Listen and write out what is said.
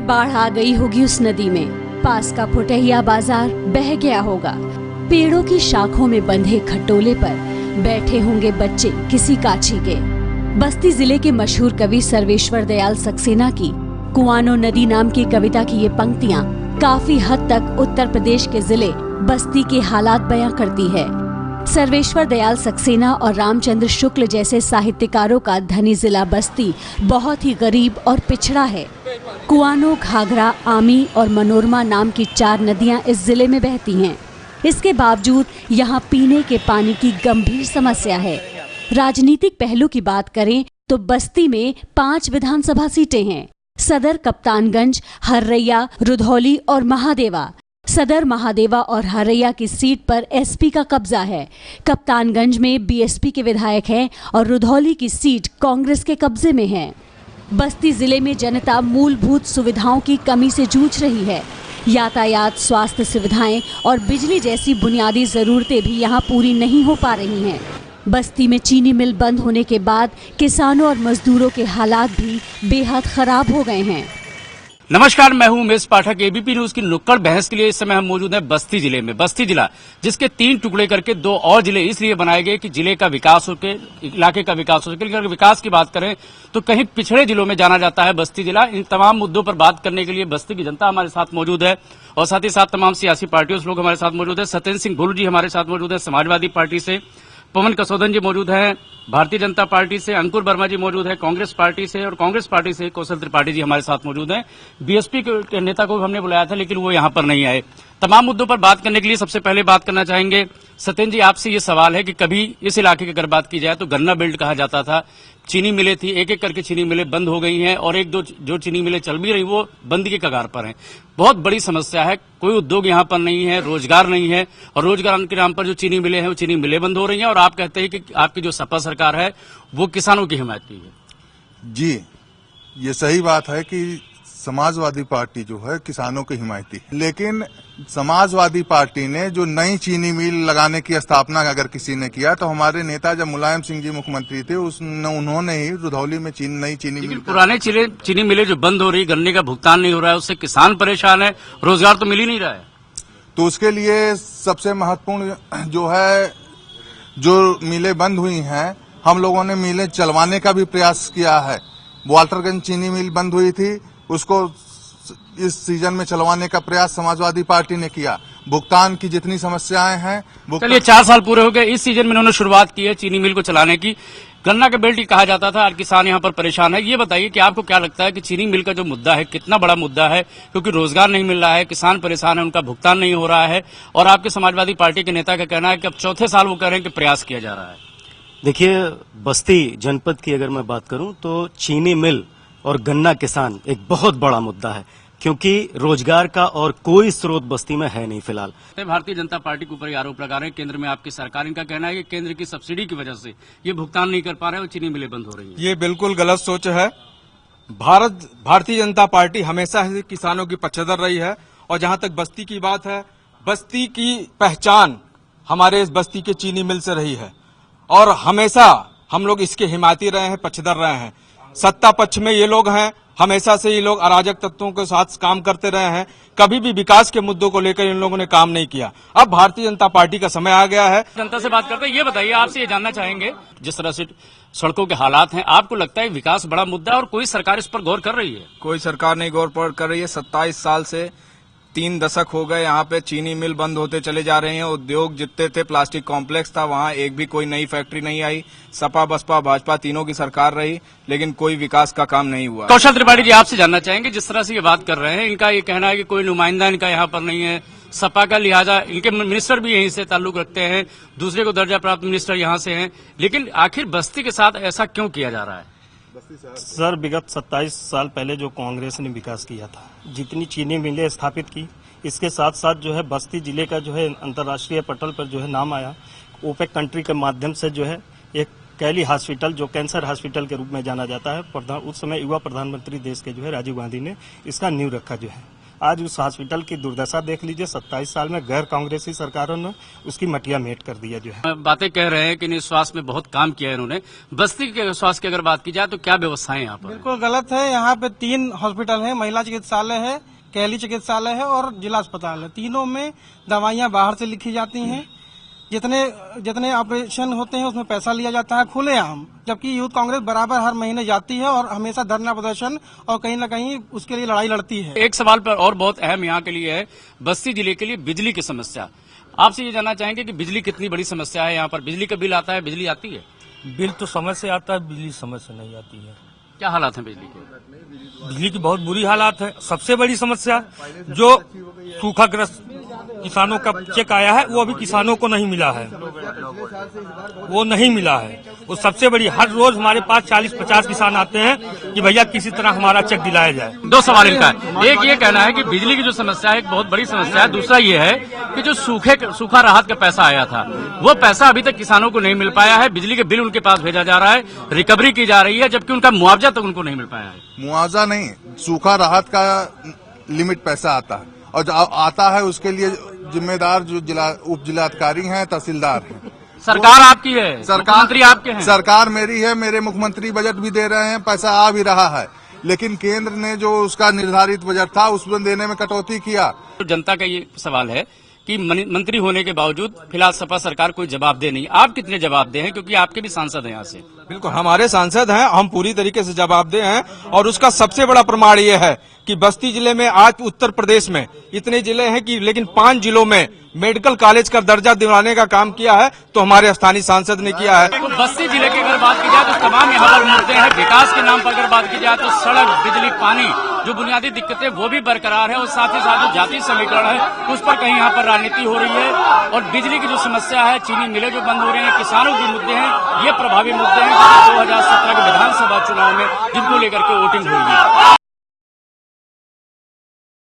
बाढ़ आ गई होगी उस नदी में, पास का फुटहिया बाजार बह गया होगा। पेड़ों की शाखों में बंधे खटोले पर बैठे होंगे बच्चे किसी काछी के। बस्ती जिले के मशहूर कवि सर्वेश्वर दयाल सक्सेना की कुआनो नदी नाम की कविता की ये पंक्तियाँ काफी हद तक उत्तर प्रदेश के जिले बस्ती के हालात बयां करती है। सर्वेश्वर दयाल सक्सेना और रामचंद्र शुक्ल जैसे साहित्यकारों का धनी जिला बस्ती बहुत ही गरीब और पिछड़ा है। कुआनो, घाघरा, आमी और मनोरमा नाम की 4 नदियां इस जिले में बहती हैं। इसके बावजूद यहाँ पीने के पानी की गंभीर समस्या है। राजनीतिक पहलू की बात करें तो बस्ती में 5 विधानसभा सीटें हैं। सदर, कप्तानगंज, हर्रैया, रुधौली और महादेवा। सदर, महादेवा और हरैया की सीट पर एसपी का कब्जा है। कप्तानगंज में बीएसपी के विधायक हैं और रुधौली की सीट कांग्रेस के कब्जे में है। बस्ती जिले में जनता मूलभूत सुविधाओं की कमी से जूझ रही है। यातायात, स्वास्थ्य सुविधाएं और बिजली जैसी बुनियादी जरूरतें भी यहाँ पूरी नहीं हो पा रही हैं। बस्ती में चीनी मिल बंद होने के बाद किसानों और मजदूरों के हालात भी बेहद खराब हो गए हैं। नमस्कार, मैं हूं उमेश पाठक। एबीपी न्यूज की नुक्कड़ बहस के लिए इस समय हम मौजूद हैं बस्ती जिले में। बस्ती जिला जिसके 3 टुकड़े करके 2 और जिले इसलिए बनाए गए कि जिले का विकास हो के, इलाके का विकास हो सके। अगर विकास की बात करें तो कहीं पिछड़े जिलों में जाना जाता है बस्ती जिला। इन तमाम मुद्दों पर बात करने के लिए बस्ती की जनता हमारे साथ मौजूद है और साथ ही साथ तमाम सियासी पार्टियों से लोग हमारे साथ मौजूद है। सत्येंद्र सिंह भुल्लू जी हमारे साथ मौजूद है समाजवादी पार्टी से, पवन कसौदन जी मौजूद हैं भारतीय जनता पार्टी से, अंकुर वर्मा जी मौजूद है कांग्रेस पार्टी से और कांग्रेस पार्टी से कौशल त्रिपाठी जी हमारे साथ मौजूद हैं। बीएसपी के नेता को हमने बुलाया था लेकिन वो यहां पर नहीं आए। तमाम मुद्दों पर बात करने के लिए सबसे पहले बात करना चाहेंगे सत्येंद्र जी, आपसे ये सवाल है कि कभी इस इलाके की अगर बात की जाए तो गन्ना बेल्ट कहा जाता था। चीनी मिलें थी, एक एक करके चीनी मिलें बंद हो गई हैं और एक दो जो चीनी मिलें चल भी रही वो बंद के कगार पर हैं। बहुत बड़ी समस्या है, कोई उद्योग यहाँ पर नहीं है, रोजगार नहीं है और रोजगार के नाम पर जो चीनी मिलें हैं वो चीनी मिलें बंद हो रही हैं और आप कहते हैं कि आपकी जो सपा सरकार है वो किसानों की हिमायत की है। जी, ये सही बात है कि समाजवादी पार्टी जो है किसानों की हिमायती, लेकिन समाजवादी पार्टी ने जो नई चीनी मिल लगाने की स्थापना अगर किसी ने किया तो हमारे नेता जब मुलायम सिंह जी मुख्यमंत्री थे उन्होंने ही रुधौली में नई चीनी मिल। पुराने चीनी मिलें जो बंद हो रही, गन्ने का भुगतान नहीं हो रहा है, उससे किसान परेशान है, रोजगार तो मिल ही नहीं रहा है। तो उसके लिए सबसे महत्वपूर्ण जो है, जो मिलें बंद हुई हैं, हम लोगों ने मिलें चलवाने का भी प्रयास किया है। वाल्टरगंज चीनी मिल बंद हुई थी, उसको इस सीजन में चलवाने का प्रयास समाजवादी पार्टी ने किया। भुगतान की जितनी समस्याएं हैं, चलिए 4 साल पूरे हो गए, इस सीजन में उन्होंने शुरुआत की है चीनी मिल को चलाने की। गन्ना का बेल्ट कहा जाता था और किसान यहाँ पर परेशान है। ये बताइए कि आपको क्या लगता है कि चीनी मिल का जो मुद्दा है कितना बड़ा मुद्दा है, क्योंकि रोजगार नहीं मिल रहा है, किसान परेशान है, उनका भुगतान नहीं हो रहा है और आपके समाजवादी पार्टी के नेता का कहना है कि अब 4थे साल वो कह रहे हैं कि प्रयास किया जा रहा है। देखिए, बस्ती जनपद की अगर मैं बात करूं तो चीनी मिल और गन्ना किसान एक बहुत बड़ा मुद्दा है, क्योंकि रोजगार का और कोई स्रोत बस्ती में है नहीं फिलहाल। भारतीय जनता पार्टी के ऊपर आरोप लगा रहे हैं केंद्र में आपकी सरकार, इनका कहना है कि केंद्र की सब्सिडी की वजह से ये भुगतान नहीं कर पा रहे और चीनी मिलें बंद हो रही हैं। ये बिल्कुल गलत सोच है। भारतीय जनता पार्टी हमेशा ही किसानों की पक्षधर रही है और जहां तक बस्ती की बात है, बस्ती की पहचान हमारे इस बस्ती के चीनी मिल से रही है और हमेशा हम लोग इसके हिमायती रहे हैं, पक्षधर रहे हैं। सत्ता पक्ष में ये लोग हैं, हमेशा से ये लोग अराजक तत्वों के साथ काम करते रहे हैं, कभी भी विकास के मुद्दों को लेकर इन लोगों ने काम नहीं किया। अब भारतीय जनता पार्टी का समय आ गया है। जनता से बात करते हैं, ये बताइए, आपसे ये जानना चाहेंगे जिस तरह से सड़कों के हालात हैं, आपको लगता है विकास बड़ा मुद्दा है और कोई सरकार इस पर गौर कर रही है? कोई सरकार नहीं गौर कर रही है। 27 साल से 3 दशक हो गए यहाँ पे चीनी मिल बंद होते चले जा रहे हैं। उद्योग जितने थे, प्लास्टिक कॉम्प्लेक्स था, वहाँ एक भी कोई नई फैक्ट्री नहीं आई। सपा, बसपा, भाजपा तीनों की सरकार रही, लेकिन कोई विकास का काम नहीं हुआ। कौशल त्रिपाठी जी, आपसे जानना चाहेंगे, जिस तरह से ये बात कर रहे हैं, इनका ये कहना है कि कोई नुमाइंदा इनका यहाँ पर नहीं है, सपा का लिहाजा इनके मिनिस्टर भी यहीं से ताल्लुक रखते हैं, दूसरे को दर्जा प्राप्त मिनिस्टर यहाँ से हैं, लेकिन आखिर बस्ती के साथ ऐसा क्यों किया जा रहा है? सर, विगत 27 साल पहले जो कांग्रेस ने विकास किया था, जितनी चीनी मिलें स्थापित की, इसके साथ साथ जो है बस्ती जिले का जो है अंतर्राष्ट्रीय पटल पर जो है नाम आया। ओपेक कंट्री के माध्यम से जो है एक कैली हॉस्पिटल, जो कैंसर हॉस्पिटल के रूप में जाना जाता है, उस समय युवा प्रधानमंत्री देश के जो है राजीव गांधी ने इसका नींव रखा जो है। आज उस हॉस्पिटल की दुर्दशा देख लीजिए। 27 साल में गैर कांग्रेसी सरकारों ने उसकी मटिया मेट कर दिया जो है। बातें कह रहे हैं कि नहीं, स्वास्थ्य में बहुत काम किया है इन्होंने। बस्ती के स्वास्थ्य की अगर बात की जाए तो क्या व्यवस्थाएं यहाँ पर? बिल्कुल गलत है। यहाँ पे 3 हॉस्पिटल है, महिला चिकित्सालय है, कैली चिकित्सालय है और जिला अस्पताल है। तीनों में दवाइयाँ बाहर से लिखी जाती हैं। जितने ऑपरेशन होते हैं उसमें पैसा लिया जाता है खुलेआम, जबकि यूथ कांग्रेस बराबर हर महीने जाती है और हमेशा धरना प्रदर्शन और कहीं न कहीं उसके लिए लड़ाई लड़ती है। एक सवाल पर और बहुत अहम यहाँ के लिए है, बस्ती जिले के लिए बिजली की समस्या। आपसे ये जानना चाहेंगे कि बिजली कितनी बड़ी समस्या है यहाँ पर? बिजली का बिल आता है, बिजली आती है? बिल तो समय से आता है, बिजली समय से नहीं आती है। क्या हालात हैं बिजली के? बिजली की बहुत बुरी हालात है। सबसे बड़ी समस्या जो सूखाग्रस्त किसानों का चेक आया है वो अभी किसानों को नहीं मिला है, वो नहीं मिला है। वो सबसे बड़ी, हर रोज हमारे पास 40-50 किसान आते हैं कि भैया किसी तरह हमारा चेक दिलाया जाए। 2 सवाल इनका है। एक ये कहना है कि बिजली की जो समस्या है एक बहुत बड़ी समस्या है। दूसरा ये है कि जो सूखा राहत का पैसा आया था वो पैसा अभी तक किसानों को नहीं मिल पाया है। बिजली के बिल उनके पास भेजा जा रहा है, रिकवरी की जा रही है, जबकि उनका मुआवजा तक उनको नहीं मिल पाया है। मुआवजा नहीं, सूखा राहत का लिमिट पैसा आता है और जो आता है उसके लिए जिम्मेदार जो उप जिलाधिकारी हैं, तहसीलदार हैं। सरकार आपकी है, मुख्यमंत्री आपके हैं। सरकार मेरी है, मेरे मुख्यमंत्री बजट भी दे रहे हैं, पैसा आ भी रहा है, लेकिन केंद्र ने जो उसका निर्धारित बजट था उसमें देने में कटौती किया। तो जनता का ये सवाल है कि मंत्री होने के बावजूद फिलहाल सपा सरकार कोई जवाबदेह नहीं। आप कितने जवाबदेह हैं, क्योंकि आपके भी सांसद हैं यहाँ से? बिल्कुल, हमारे सांसद हैं, हम पूरी तरीके से जवाबदेह हैं। और उसका सबसे बड़ा प्रमाण ये है कि बस्ती जिले में, आज उत्तर प्रदेश में इतने जिले हैं कि लेकिन 5 जिलों में मेडिकल कॉलेज का दर्जा दिलाने का काम किया है तो हमारे स्थानीय सांसद ने किया है। तो बस्ती जिले की अगर बात की जाए तो तमाम यहाँ पर मुद्दे हैं। विकास के नाम पर अगर बात की जाए तो सड़क, बिजली, पानी, जो बुनियादी दिक्कतें वो भी बरकरार है और साथ ही साथ जो जातीय समीकरण है उस पर कहीं यहाँ पर राजनीति हो रही है। और बिजली की जो समस्या है, चीनी मिलें जो बंद हो रही है, किसानों के मुद्दे हैं, ये प्रभावी मुद्दे हैं 2017 के विधानसभा चुनाव में जिनको लेकर के वोटिंग हुई है।